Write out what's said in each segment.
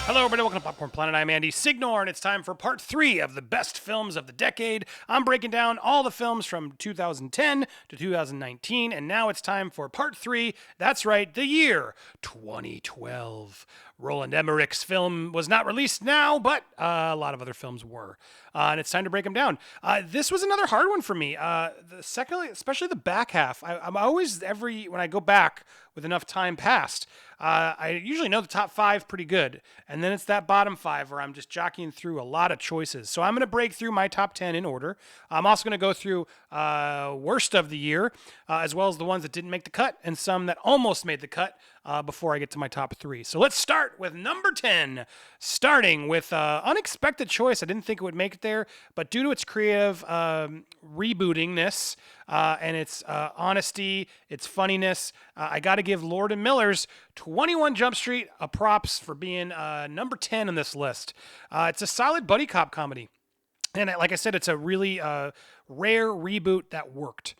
Hello, everybody. Welcome to Popcorn Planet. I'm Andy Signor, and it's time for part 3 of the best films of the decade. I'm breaking down all the films from 2010 to 2019, and now it's time for part 3. That's right, the year 2012. Roland Emmerich's film was not released now, but a lot of other films were. And it's time to break them down. This was another hard one for me. Especially the back half. I'm always, when I go back with enough time passed, I usually know the top 5 pretty good. And then it's that bottom 5 where I'm just jockeying through a lot of choices. So I'm going to break through my top 10 in order. I'm also going to go through worst of the year, as well as the ones that didn't make the cut and some that almost made the cut before I get to my top 3. So let's start with number 10, starting with unexpected choice. I didn't think it would make it there, but due to its creative rebootingness and its honesty, its funniness, I got to give Lord & Miller's 21 Jump Street a props for being number 10 on this list. It's a solid buddy cop comedy. And like I said, it's a really rare reboot that worked.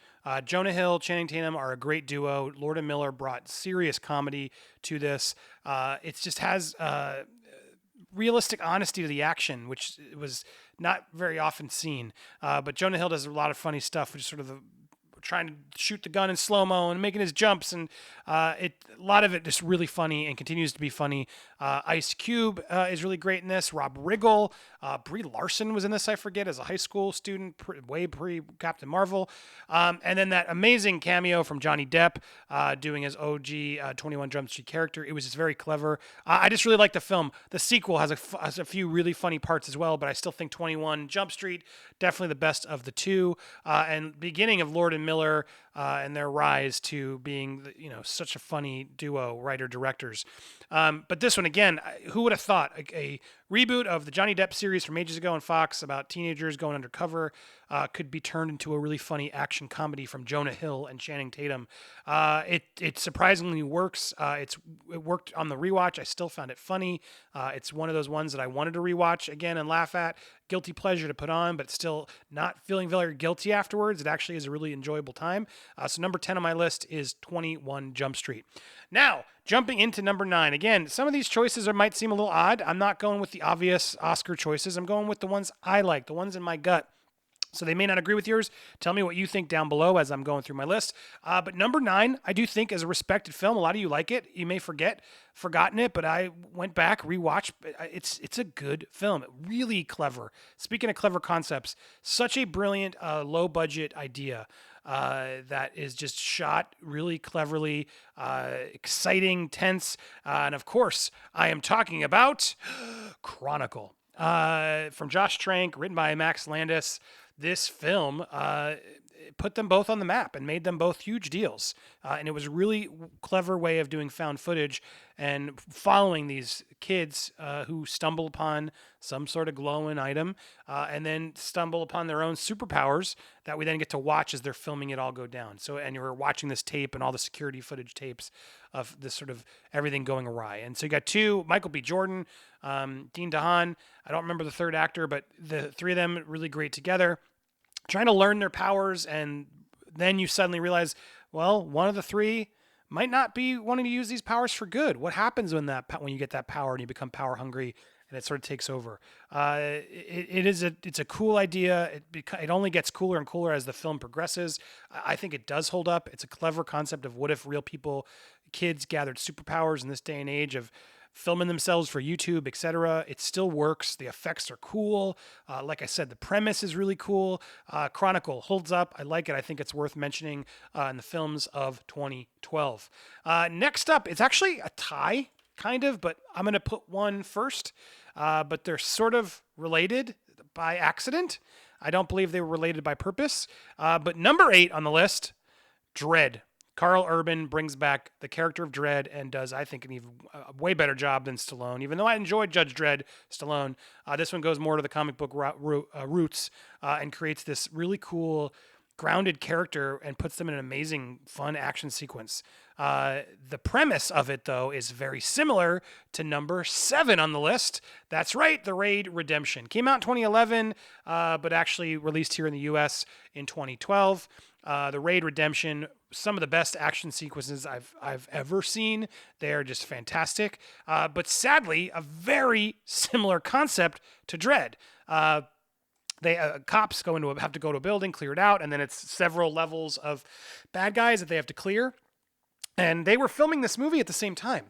Jonah Hill, Channing Tatum are a great duo. Lord & Miller brought serious comedy to this. It just has realistic honesty to the action, which was not very often seen. But Jonah Hill does a lot of funny stuff, which is sort of trying to shoot the gun in slow-mo and making his jumps, and a lot of it just really funny and continues to be funny. Ice Cube is really great in this. Rob Riggle, Brie Larson was in this, I forget, as a high school student, way pre-Captain Marvel. And then that amazing cameo from Johnny Depp doing his OG 21 Jump Street character. It was just very clever. I just really like the film. The sequel has a few really funny parts as well, but I still think 21 Jump Street, definitely the best of the two. And beginning of Lord & Miller and their rise to being, such a funny duo, writer-directors. But this one, again, who would have thought a reboot of the Johnny Depp series from ages ago on Fox about teenagers going undercover could be turned into a really funny action comedy from Jonah Hill and Channing Tatum. It surprisingly works. It worked on the rewatch. I still found it funny. It's one of those ones that I wanted to rewatch again and laugh at. Guilty pleasure to put on, but still not feeling very guilty afterwards. It actually is a really enjoyable time. So number 10 on my list is 21 Jump Street. Now, jumping into number 9. Again, some of these choices might seem a little odd. I'm not going with the obvious Oscar choices. I'm going with the ones I like, the ones in my gut. So they may not agree with yours. Tell me what you think down below as I'm going through my list. But number 9, I do think is a respected film. A lot of you like it. You may forgotten it, but I went back, rewatched. It's a good film. Really clever. Speaking of clever concepts, such a brilliant, low-budget idea that is just shot really cleverly, exciting, tense. And of course, I am talking about Chronicle. From Josh Trank, written by Max Landis. This film put them both on the map and made them both huge deals. And it was a really clever way of doing found footage and following these kids who stumble upon some sort of glowing item and then stumble upon their own superpowers that we then get to watch as they're filming it all go down. And you're watching this tape and all the security footage tapes of this sort of everything going awry. And so you got two, Michael B. Jordan, Dean DeHaan. I don't remember the third actor, but the three of them really great together, trying to learn their powers. And then you suddenly realize, well, one of the three might not be wanting to use these powers for good. What happens when you get that power and you become power hungry and it sort of takes over? It's a cool idea. It only gets cooler and cooler as the film progresses. I think it does hold up. It's a clever concept of what if real kids gathered superpowers in this day and age of filming themselves for YouTube, etc. It still works. The effects are cool. Like I said, the premise is really cool. Chronicle holds up. I like it. I think it's worth mentioning in the films of 2012. Next up, it's actually a tie, kind of, but I'm going to put one first. But they're sort of related by accident. I don't believe they were related by purpose. But number 8 on the list, Dredd. Carl Urban brings back the character of Dredd and does, I think, a way better job than Stallone. Even though I enjoyed Judge Dredd, Stallone, this one goes more to the comic book roots and creates this really cool, grounded character and puts them in an amazing, fun action sequence. The premise of it, though, is very similar to number 7 on the list. That's right, The Raid Redemption. Came out in 2011, but actually released here in the U.S. in 2012. The Raid Redemption, some of the best action sequences I've ever seen. They're just fantastic. But sadly, a very similar concept to Dread. Cops have to go to a building, clear it out, and then it's several levels of bad guys that they have to clear. And they were filming this movie at the same time.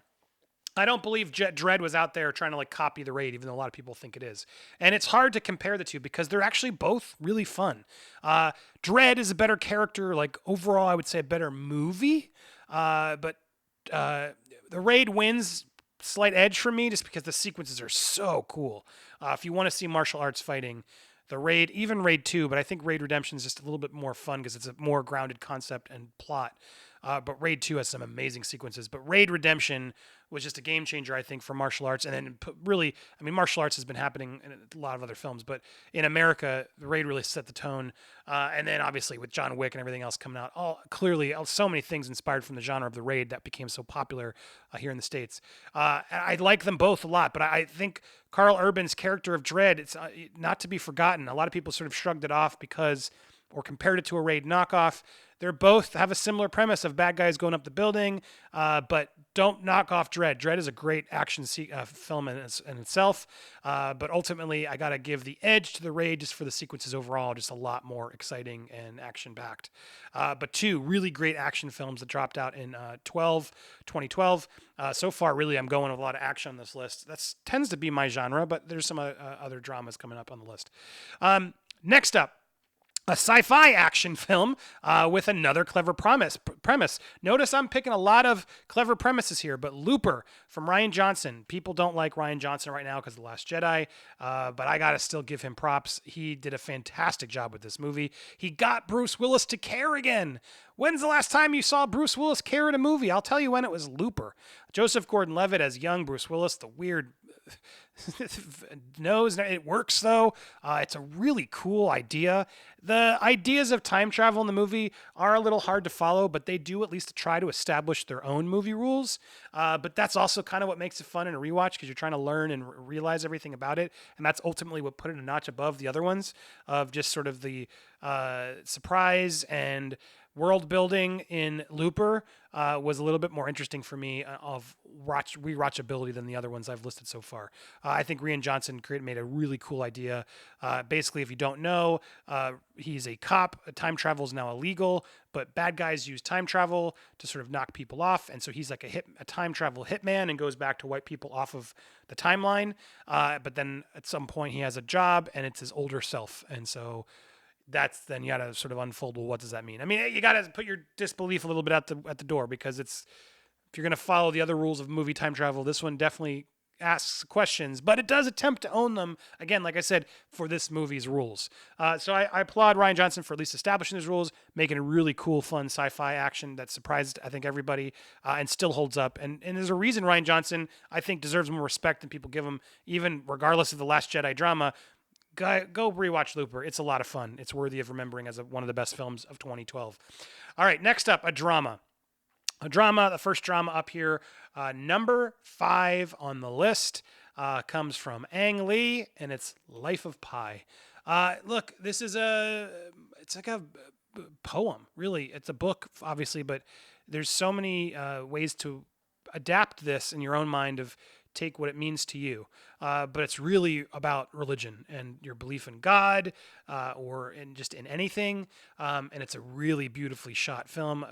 I don't believe Dredd was out there trying to copy the Raid, even though a lot of people think it is. And it's hard to compare the two because they're actually both really fun. Dredd is a better character, overall, I would say a better movie. But the Raid wins slight edge for me just because the sequences are so cool. If you want to see martial arts fighting, the Raid, even Raid 2, but I think Raid Redemption is just a little bit more fun because it's a more grounded concept and plot. But Raid 2 has some amazing sequences. But Raid Redemption was just a game changer, I think, for martial arts. And then really, martial arts has been happening in a lot of other films. But in America, the Raid really set the tone. And then obviously with John Wick and everything else coming out, so many things inspired from the genre of the Raid that became so popular here in the States. I like them both a lot. But I think Carl Urban's character of Dredd, it's not to be forgotten. A lot of people sort of shrugged it off or compared it to a Raid knockoff. They both have a similar premise of bad guys going up the building, but don't knock off Dredd. Dredd is a great action film in itself, but ultimately I got to give the edge to the Raid just for the sequences overall, just a lot more exciting and action-packed. But two really great action films that dropped out in 2012. So far, really, I'm going with a lot of action on this list. That tends to be my genre, but there's some other dramas coming up on the list. Next up, a sci-fi action film with another clever premise. Notice I'm picking a lot of clever premises here, but Looper from Rian Johnson. People don't like Rian Johnson right now because of The Last Jedi, but I got to still give him props. He did a fantastic job with this movie. He got Bruce Willis to care again. When's the last time you saw Bruce Willis care in a movie? I'll tell you when. It was Looper. Joseph Gordon-Levitt as young Bruce Willis, the weird nose. It works, though. It's a really cool idea. The ideas of time travel in the movie are a little hard to follow, but they do at least try to establish their own movie rules. But that's also kind of what makes it fun in a rewatch because you're trying to learn and realize everything about it. And that's ultimately what put it a notch above the other ones of just sort of the surprise and world building in Looper was a little bit more interesting for me of rewatchability than the other ones I've listed so far. I think Rian Johnson made a really cool idea. Basically, if you don't know, he's a cop. Time travel is now illegal, but bad guys use time travel to sort of knock people off. And so he's like a time travel hitman and goes back to wipe people off of the timeline. But then at some point he has a job and it's his older self. And so then you got to sort of unfold, well, what does that mean? You got to put your disbelief a little bit at the door because if you're going to follow the other rules of movie time travel, this one definitely asks questions, but it does attempt to own them, again, like I said, for this movie's rules. So I applaud Rian Johnson for at least establishing his rules, making a really cool, fun sci-fi action that surprised, I think, everybody and still holds up. And there's a reason Rian Johnson, I think, deserves more respect than people give him, even regardless of the Last Jedi drama. Go rewatch Looper. It's a lot of fun. It's worthy of remembering as one of the best films of 2012. All right, next up, a drama. The first drama up here, number 5 on the list, comes from Ang Lee, and it's Life of Pi. Look, this is it's like a poem, really. It's a book, obviously, but there's so many ways to adapt this in your own mind of take what it means to you. But it's really about religion and your belief in God or in anything. And it's a really beautifully shot film.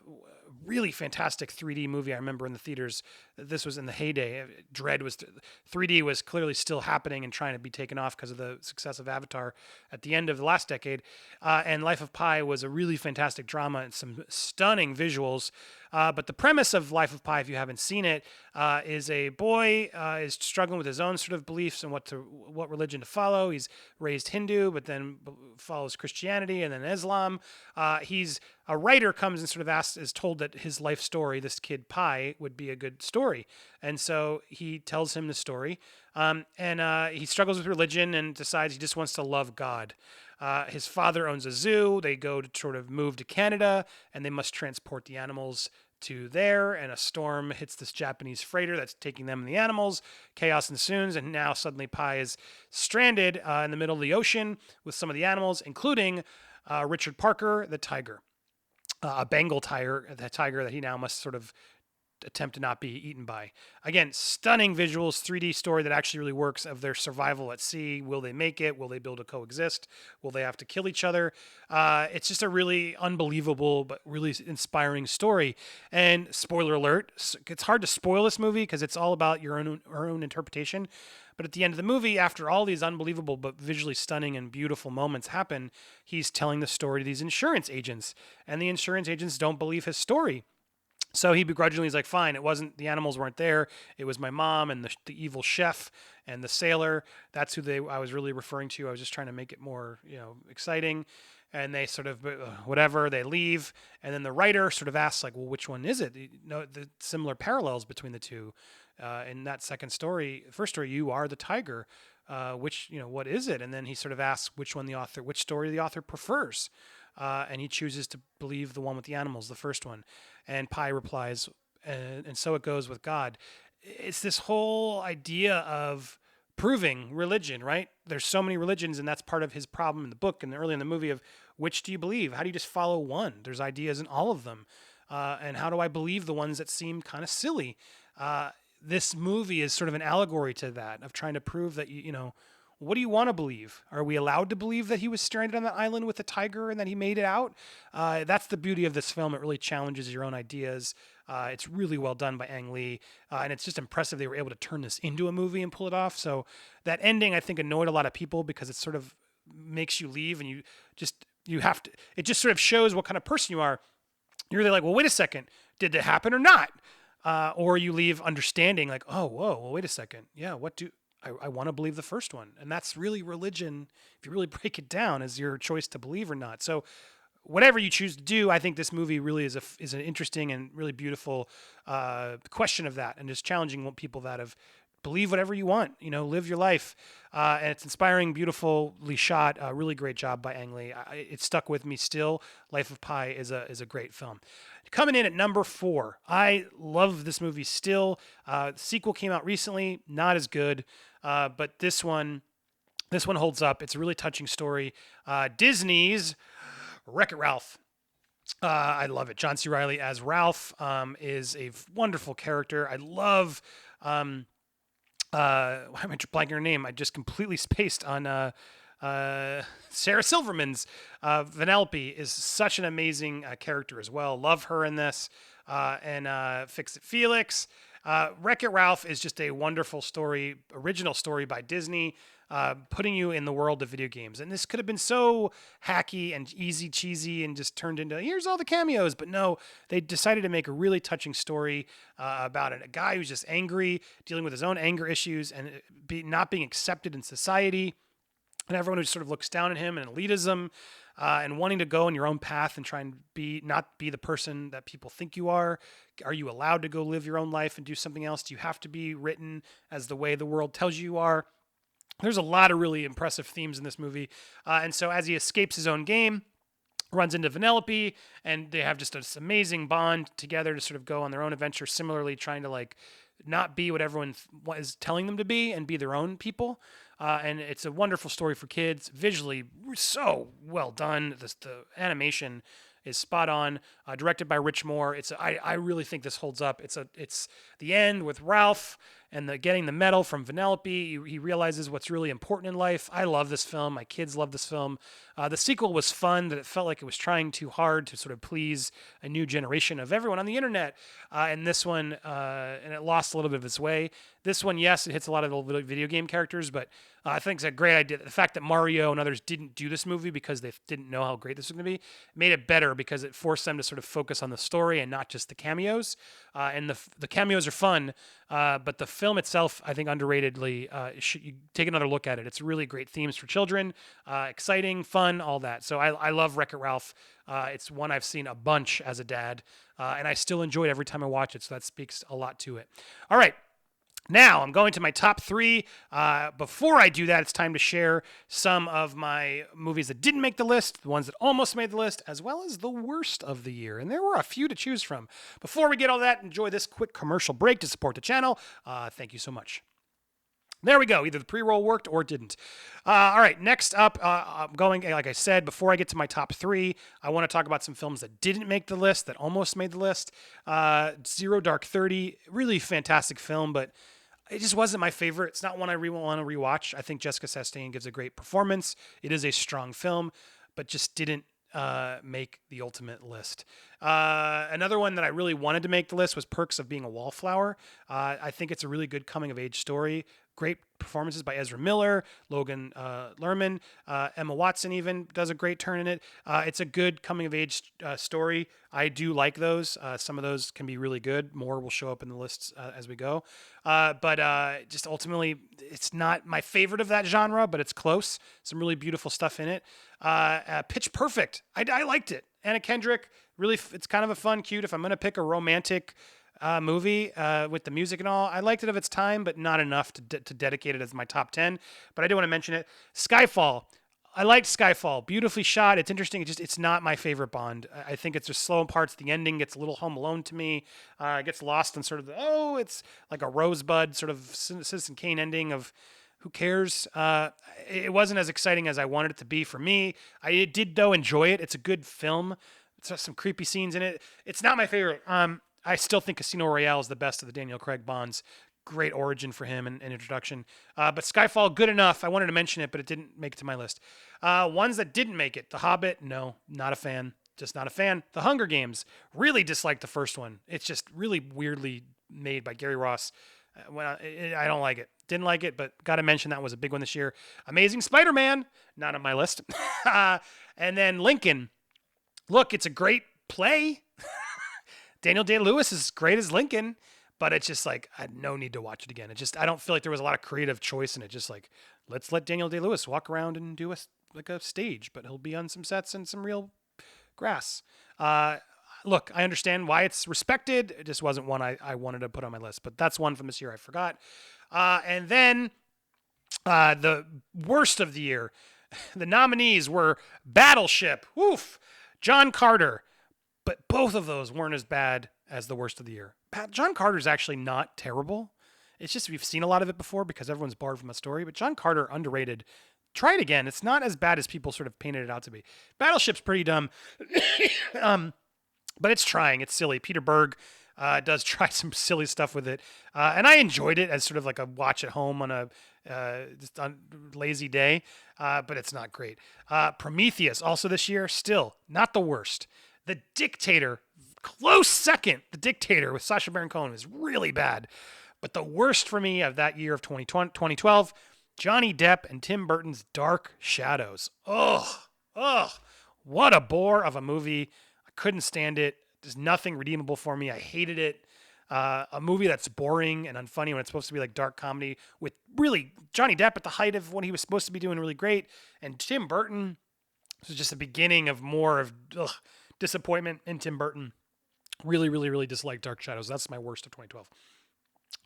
Really fantastic 3D movie. I remember in the theaters, this was in the heyday. 3D was clearly still happening and trying to be taken off because of the success of Avatar at the end of the last decade. And Life of Pi was a really fantastic drama and some stunning visuals. But the premise of Life of Pi, if you haven't seen it, is a boy is struggling with his own sort of beliefs and what religion to follow. He's raised Hindu, but then follows Christianity and then Islam. He's a writer comes and sort of is told that his life story, this kid Pi, would be a good story. And so he tells him the story. And he struggles with religion and decides he just wants to love God. His father owns a zoo. They go to sort of move to Canada, and they must transport the animals to there, and a storm hits this Japanese freighter that's taking them and the animals. Chaos ensues, and now suddenly Pi is stranded in the middle of the ocean with some of the animals, including Richard Parker, the tiger. a Bengal tiger, the tiger that he now must sort of attempt to not be eaten by. Again, stunning visuals, 3D story that actually really works of their survival at sea. Will they make it? Will they be able to coexist? Will they have to kill each other? It's just a really unbelievable but really inspiring story. And spoiler alert, it's hard to spoil this movie because it's all about your own interpretation. But at the end of the movie, after all these unbelievable but visually stunning and beautiful moments happen, he's telling the story to these insurance agents. And the insurance agents don't believe his story. So he begrudgingly is like, fine, it wasn't, the animals weren't there. It was my mom and the evil chef and the sailor. That's who I was really referring to. I was just trying to make it more, exciting. And they sort of, whatever, they leave. And then the writer sort of asks, like, well, which one is it? The similar parallels between the two. In that second story, first story, you are the tiger. What is it? And then he sort of asks which story the author prefers. And he chooses to believe the one with the animals, the first one. And Pi replies, and so it goes with God. It's this whole idea of proving religion, right? There's so many religions, and that's part of his problem in the book and early in the movie of which do you believe? How do you just follow one? There's ideas in all of them. And how do I believe the ones that seem kind of silly? This movie is sort of an allegory to that, of trying to prove that, what do you want to believe? Are we allowed to believe that he was stranded on that island with a tiger and that he made it out? That's the beauty of this film. It really challenges your own ideas. It's really well done by Ang Lee. And it's just impressive they were able to turn this into a movie and pull it off. So that ending, I think, annoyed a lot of people because it sort of makes you leave and it just sort of shows what kind of person you are. You're really like, well, wait a second. Did it happen or not? Or you leave understanding like, oh, whoa, well, wait a second. Yeah, I want to believe the first one. And that's really religion, if you really break it down, is your choice to believe or not. So whatever you choose to do, I think this movie really is an interesting and really beautiful question of that, and just challenging people that have believe whatever you want, live your life. And it's inspiring, beautifully shot, really great job by Ang Lee. It stuck with me still. Life of Pi is a great film. Coming in at number 4, I love this movie still. The sequel came out recently, not as good, but this one holds up. It's a really touching story. Disney's Wreck-It Ralph. I love it. John C. Reilly as Ralph is a wonderful character. I love. Why am I blanking her name? I just completely spaced on Sarah Silverman's Vanellope is such an amazing character as well. Love her in this. And Fix It Felix. Wreck-It Ralph is just a wonderful story, original story by Disney, putting you in the world of video games. And this could have been so hacky and easy, cheesy, and just turned into, here's all the cameos. But no, they decided to make a really touching story about it. A guy who's just angry, dealing with his own anger issues, and not being accepted in society. And everyone who sort of looks down at him and elitism, and wanting to go on your own path and try and not be the person that people think you are. Are you allowed to go live your own life and do something else? Do you have to be written as the way the world tells you are? There's a lot of really impressive themes in this movie. And so as he escapes his own game, runs into Vanellope, and they have just this amazing bond together to sort of go on their own adventure, similarly trying to not be what everyone is telling them to be and be their own people. And it's a wonderful story for kids. Visually, so well done. The animation is spot on. Directed by Rich Moore. I really think this holds up. It's the end with Ralph and getting the medal from Vanellope. He realizes what's really important in life. I love this film. My kids love this film. The sequel was fun, that it felt like it was trying too hard to sort of please a new generation of everyone on the internet. And this one, and it lost a little bit of its way. This one, yes, it hits a lot of the video game characters, but I think it's a great idea. The fact that Mario and others didn't do this movie because they didn't know how great this was going to be made it better, because it forced them to sort of focus on the story and not just the cameos. And the cameos are fun, but the film itself, I think, underratedly, you take another look at it. It's really great themes for children, exciting, fun, all that. So I love Wreck-It Ralph. It's one I've seen a bunch as a dad, and I still enjoy it every time I watch it. So that speaks a lot to it. All right. Now, I'm going to my top 3. Before I do that, it's time to share some of my movies that didn't make the list, the ones that almost made the list, as well as the worst of the year. And there were a few to choose from. Before we get all that, enjoy this quick commercial break to support the channel. Thank you so much. There we go. Either the pre-roll worked or it didn't. All right, next up, I'm going, like I said, before I get to my top three, I want to talk about some films that didn't make the list, that almost made the list. Zero Dark 30, really fantastic film, but it just wasn't my favorite. It's not one I want to rewatch. I think Jessica Chastain gives a great performance. It is a strong film, but just didn't make the ultimate list. Another one that I really wanted to make the list was Perks of Being a Wallflower. I think it's a really good coming of age story. Great performances by Ezra Miller, Logan Lerman, Emma Watson even does a great turn in it. It's a good coming of age story. I do like those. Some of those can be really good. More will show up in the lists as we go. But just ultimately, it's not my favorite of that genre, but it's close. Some really beautiful stuff in it. Pitch Perfect. I liked it. Anna Kendrick, really, it's kind of a fun, cute. If I'm going to pick a romantic movie with the music and all, I liked it of its time, but not enough to dedicate it as my top 10. But I do want to mention it. Skyfall. I liked Skyfall. Beautifully shot. It's interesting. It's not my favorite Bond. I think it's just slow in parts. The ending gets a little Home Alone to me. It gets lost in sort of it's like a Rosebud sort of Citizen Kane ending of who cares? It wasn't as exciting as I wanted it to be for me. I did, though, enjoy it. It's a good film. It's got some creepy scenes in it. It's not my favorite. I still think Casino Royale is the best of the Daniel Craig Bonds. Great origin for him and introduction. But Skyfall, good enough. I wanted to mention it, but it didn't make it to my list. Ones that didn't make it. The Hobbit, no, not a fan. Just not a fan. The Hunger Games, really disliked the first one. It's just really weirdly made by Gary Ross. I don't like it. Didn't like it, but got to mention that was a big one this year. Amazing Spider-Man, not on my list. And then Lincoln. Look, it's a great play. Daniel Day-Lewis is great as Lincoln, but it's just like, I had no need to watch it again. I don't feel like there was a lot of creative choice in it. Just like, let's let Daniel Day-Lewis walk around and do a stage, but he'll be on some sets and some real grass. Look, I understand why it's respected. It just wasn't one I wanted to put on my list, but that's one from this year I forgot. And then the worst of the year, the nominees were Battleship, woof, John Carter, but both of those weren't as bad as the worst of the year. John Carter's actually not terrible. It's just we've seen a lot of it before because everyone's borrowed from a story, but John Carter, underrated. Try it again. It's not as bad as people sort of painted it out to be. Battleship's pretty dumb. But it's trying. It's silly. Peter Berg does try some silly stuff with it. And I enjoyed it as sort of like a watch at home on a just on lazy day. But it's not great. Prometheus, also this year, still not the worst. The Dictator, close second. The Dictator with Sacha Baron Cohen is really bad. But the worst for me of that year of 2012, Johnny Depp and Tim Burton's Dark Shadows. Ugh. What a bore of a movie. Couldn't stand it. There's nothing redeemable for me. I hated it. A movie that's boring and unfunny when it's supposed to be like dark comedy with really Johnny Depp at the height of what he was supposed to be doing really great. And Tim Burton, this was just the beginning of more of disappointment in Tim Burton. Really, really, really disliked Dark Shadows. That's my worst of 2012.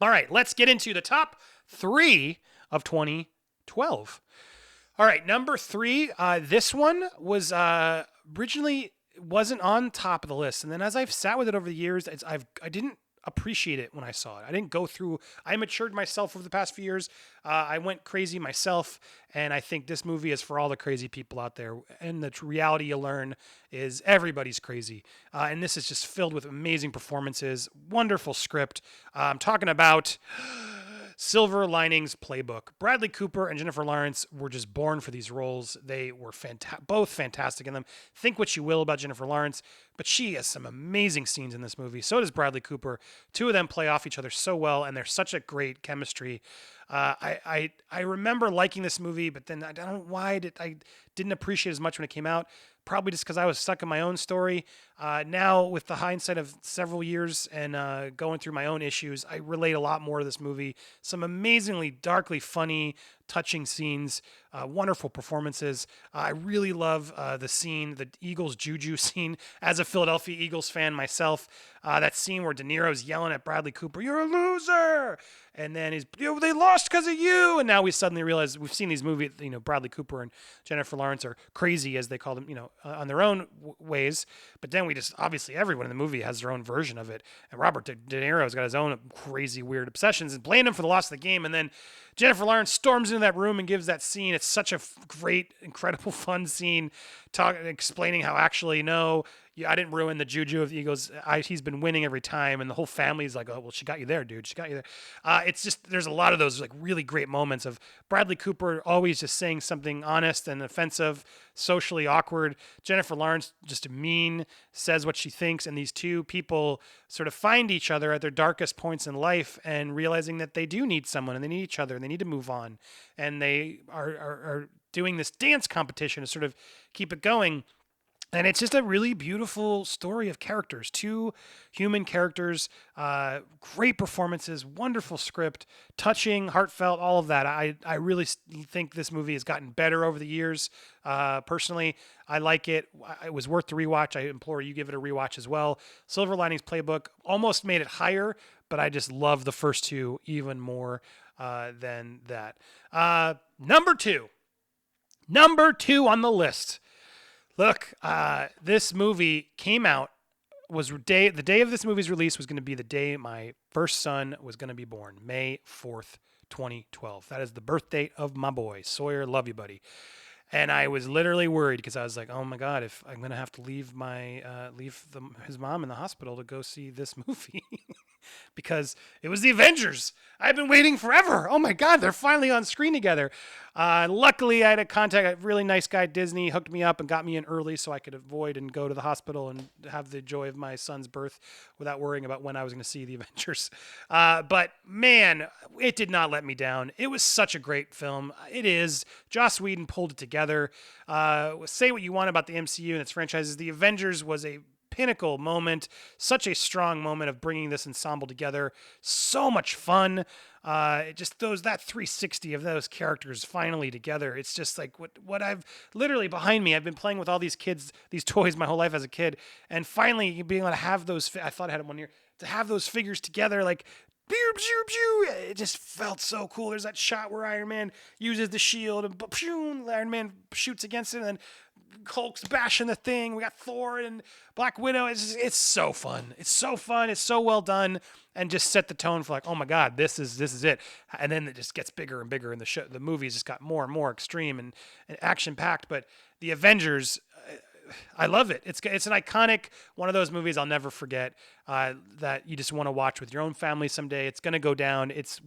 All right, let's get into the top 3 of 2012. All right, number 3. This one was originally wasn't on top of the list, and then as I've sat with it over the years, I didn't appreciate it when I saw it. I didn't go through. I matured myself over the past few years. I went crazy myself, and I think this movie is for all the crazy people out there. And the reality you learn is everybody's crazy, and this is just filled with amazing performances, wonderful script. I'm talking about Silver Linings Playbook. Bradley Cooper and Jennifer Lawrence were just born for these roles. They were both fantastic in them. Think what you will about Jennifer Lawrence, but she has some amazing scenes in this movie. So does Bradley Cooper. Two of them play off each other so well, and they're such a great chemistry. I remember liking this movie, but then I don't know why I didn't appreciate it as much when it came out. Probably just because I was stuck in my own story. Now, with the hindsight of several years and going through my own issues, I relate a lot more to this movie. Some amazingly darkly funny, touching scenes, wonderful performances. I really love the scene, the Eagles Juju scene. As a Philadelphia Eagles fan myself, that scene where De Niro's yelling at Bradley Cooper, "You're a loser!" And then they lost because of you. And now we suddenly realize we've seen these movies, Bradley Cooper and Jennifer Lawrence are crazy, as they call them, on their own ways. But then we just, obviously everyone in the movie has their own version of it. And Robert De Niro's got his own crazy, weird obsessions and blamed him for the loss of the game. And then Jennifer Lawrence storms into that room and gives that scene. It's such a great, incredible, fun scene, explaining how actually no, I didn't ruin the juju of. He goes, he's been winning every time, and the whole family's like, oh well, she got you there, dude. She got you there. It's just there's a lot of those like really great moments of Bradley Cooper always just saying something honest and offensive, socially awkward. Jennifer Lawrence just mean, says what she thinks, and these two people sort of find each other at their darkest points in life and realizing that they do need someone and they need each other and they need to move on, and they are doing this dance competition to sort of keep it going. And it's just a really beautiful story of characters, two human characters, great performances, wonderful script, touching, heartfelt, all of that. I really think this movie has gotten better over the years. Personally, I like it. It was worth the rewatch. I implore you give it a rewatch as well. Silver Linings Playbook almost made it higher, but I just love the first two even more than that. Number two on the list. Look, this movie came out, the day of this movie's release was going to be the day my first son was going to be born, May 4th, 2012. That is the birth date of my boy, Sawyer. Love you, buddy. And I was literally worried because I was like, oh my God, if I'm going to have to leave his mom in the hospital to go see this movie because it was the Avengers. I've been waiting forever. Oh my God, they're finally on screen together. Luckily, I had a really nice guy, Disney, hooked me up and got me in early so I could avoid and go to the hospital and have the joy of my son's birth without worrying about when I was going to see the Avengers. But man, it did not let me down. It was such a great film. It is. Joss Whedon pulled it together. Say what you want about the MCU and its franchises. The Avengers was a pinnacle moment, such a strong moment of bringing this ensemble together. So much fun. It just that 360 of those characters finally together. It's just like what I've literally behind me. I've been playing with all these toys my whole life as a kid, and finally being able to have those. I thought I had them one year to have those figures together, like. It just felt so cool. There's that shot where Iron Man uses the shield and Iron Man shoots against it, and then Hulk's bashing the thing. We got Thor and Black Widow. It's so fun. It's so fun. It's so well done, and just set the tone for like, oh my God, this is it. And then it just gets bigger and bigger, and the movies just got more and more extreme and action packed. But the Avengers. I love it. It's an iconic one of those movies I'll never forget. That you just want to watch with your own family someday. It's gonna go down. It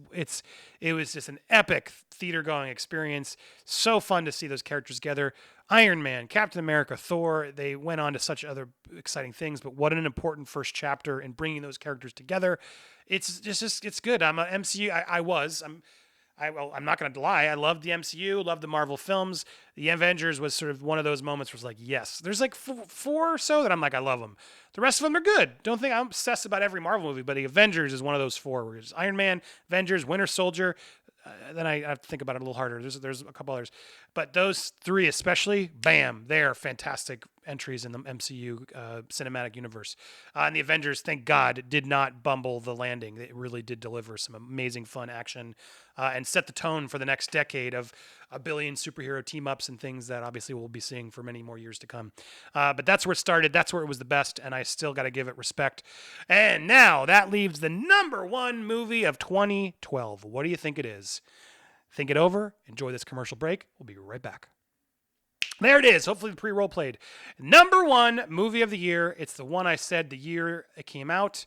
was just an epic theater going experience. So fun to see those characters together. Iron Man, Captain America, Thor. They went on to such other exciting things. But what an important first chapter in bringing those characters together. It's good. I'm a MCU. I'm not going to lie. I loved the MCU, loved the Marvel films. The Avengers was sort of one of those moments where it's like, yes. There's like four or so that I'm like, I love them. The rest of them are good. Don't think I'm obsessed about every Marvel movie, but the Avengers is one of those four. Where it's Iron Man, Avengers, Winter Soldier. Then I have to think about it a little harder. There's a couple others. But those three especially, bam, they're fantastic entries in the MCU cinematic universe. And the Avengers, thank God, did not bumble the landing. It really did deliver some amazing fun action and set the tone for the next decade of a billion superhero team-ups and things that obviously we'll be seeing for many more years to come. But that's where it started. That's where it was the best, and I still got to give it respect. And now that leaves the number one movie of 2012. What do you think it is? Think it over. Enjoy this commercial break. We'll be right back. There it is. Hopefully the pre-roll played. Number one movie of the year. It's the one I said the year it came out.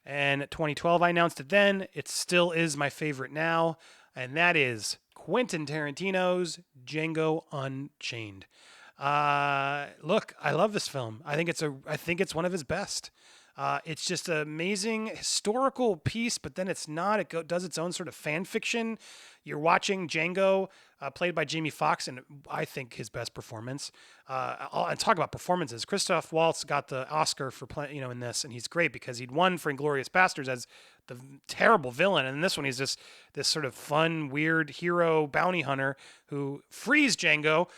And 2012, I announced it then. It still is my favorite now. And that is Quentin Tarantino's Django Unchained. Look, I love this film. I think it's one of his best. It's just an amazing historical piece, but then it's not. It does its own sort of fan fiction. You're watching Django, played by Jamie Foxx, and I think his best performance. And talk about performances. Christoph Waltz got the Oscar for in this, and he's great because he'd won for *Inglourious Basterds* as the terrible villain, and in this one he's just this sort of fun, weird hero bounty hunter who frees Django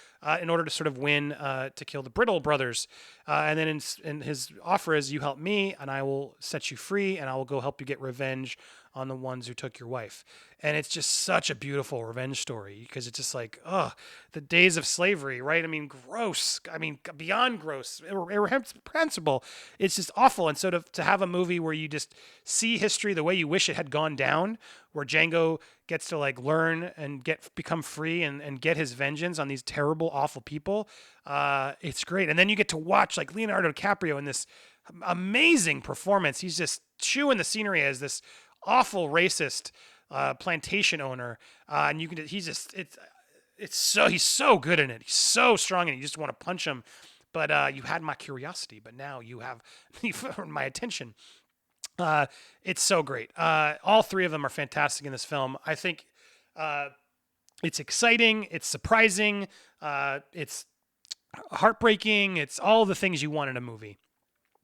in order to sort of win to kill the Brittle brothers. And then in his offer is, you help me, and I will set you free, and I will go help you get revenge on the ones who took your wife. And it's just such a beautiful revenge story because Avengers, it's just like, oh, the days of slavery, right? I mean, gross. I mean, beyond gross, irreprehensible. It's just awful. And so to have a movie where you just see history the way you wish it had gone down, where Django gets to like learn and become free and get his vengeance on these terrible, awful people, it's great. And then you get to watch like Leonardo DiCaprio in this amazing performance. He's just chewing the scenery as this awful racist plantation owner, and you can he's so good in it. He's so strong, and you just want to punch him. But you had my curiosity, but now you've earned my attention. It's so great. All three of them are fantastic in this film. I think it's exciting, it's surprising, it's heartbreaking. It's all the things you want in a movie.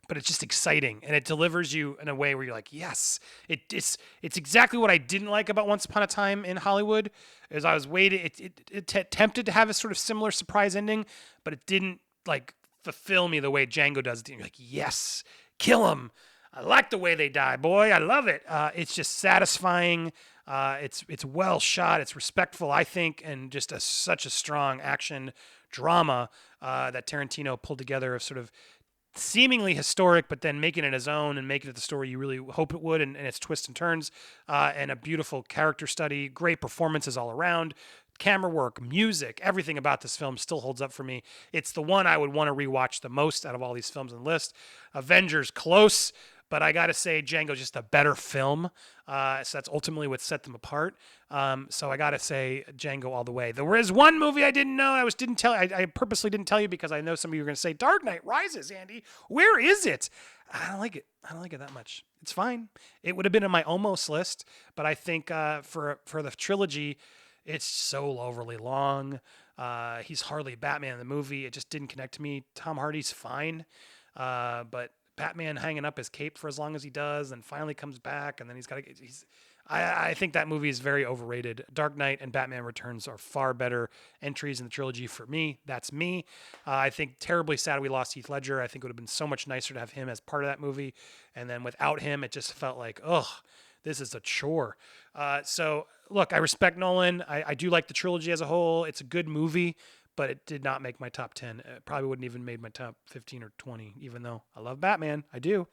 But it's just exciting, and it delivers you in a way where you're like, yes, it's exactly what I didn't like about Once Upon a Time in Hollywood. As I was waiting, it attempted to have a sort of similar surprise ending, but it didn't like fulfill me the way Django does. You're like, yes, kill him. I like the way they die, boy. I love it. It's just satisfying. It's well shot. It's respectful, I think, and just such a strong action drama that Tarantino pulled together of sort of seemingly historic, but then making it his own and making it the story you really hope it would, and its twists and turns, and a beautiful character study, great performances all around, camera work, music, everything about this film still holds up for me. It's the one I would want to rewatch the most out of all these films on the list. Avengers, close, but I got to say Django's just a better film. So that's ultimately what set them apart. So I got to say Django all the way. There is one movie I didn't know. I purposely didn't tell you because I know some of you are going to say Dark Knight Rises, Andy. Where is it? I don't like it. I don't like it that much. It's fine. It would have been in my almost list, but I think for the trilogy, it's so overly long. He's hardly Batman in the movie. It just didn't connect to me. Tom Hardy's fine, but Batman hanging up his cape for as long as he does and finally comes back, and then I think that movie is very overrated. Dark Knight and Batman Returns are far better entries in the trilogy for me. That's me. I think terribly sad we lost Heath Ledger. I think it would have been so much nicer to have him as part of that movie, and then without him, it just felt like, ugh, this is a chore. So look, I respect Nolan. I do like the trilogy as a whole. It's a good movie, but it did not make my top 10. It probably wouldn't even made my top 15 or 20, even though I love Batman. I do.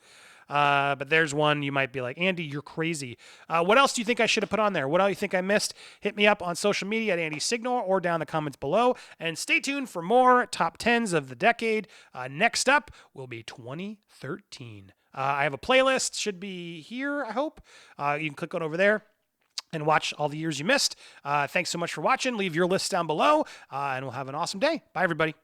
But there's one you might be like, Andy, you're crazy. What else do you think I should have put on there? What else do you think I missed? Hit me up on social media at Andy Signor or down in the comments below. And stay tuned for more top 10s of the decade. Next up will be 2013. I have a playlist. Should be here, I hope. You can click on over there and watch all the years you missed. Thanks so much for watching. Leave your list down below, and we'll have an awesome day. Bye, everybody.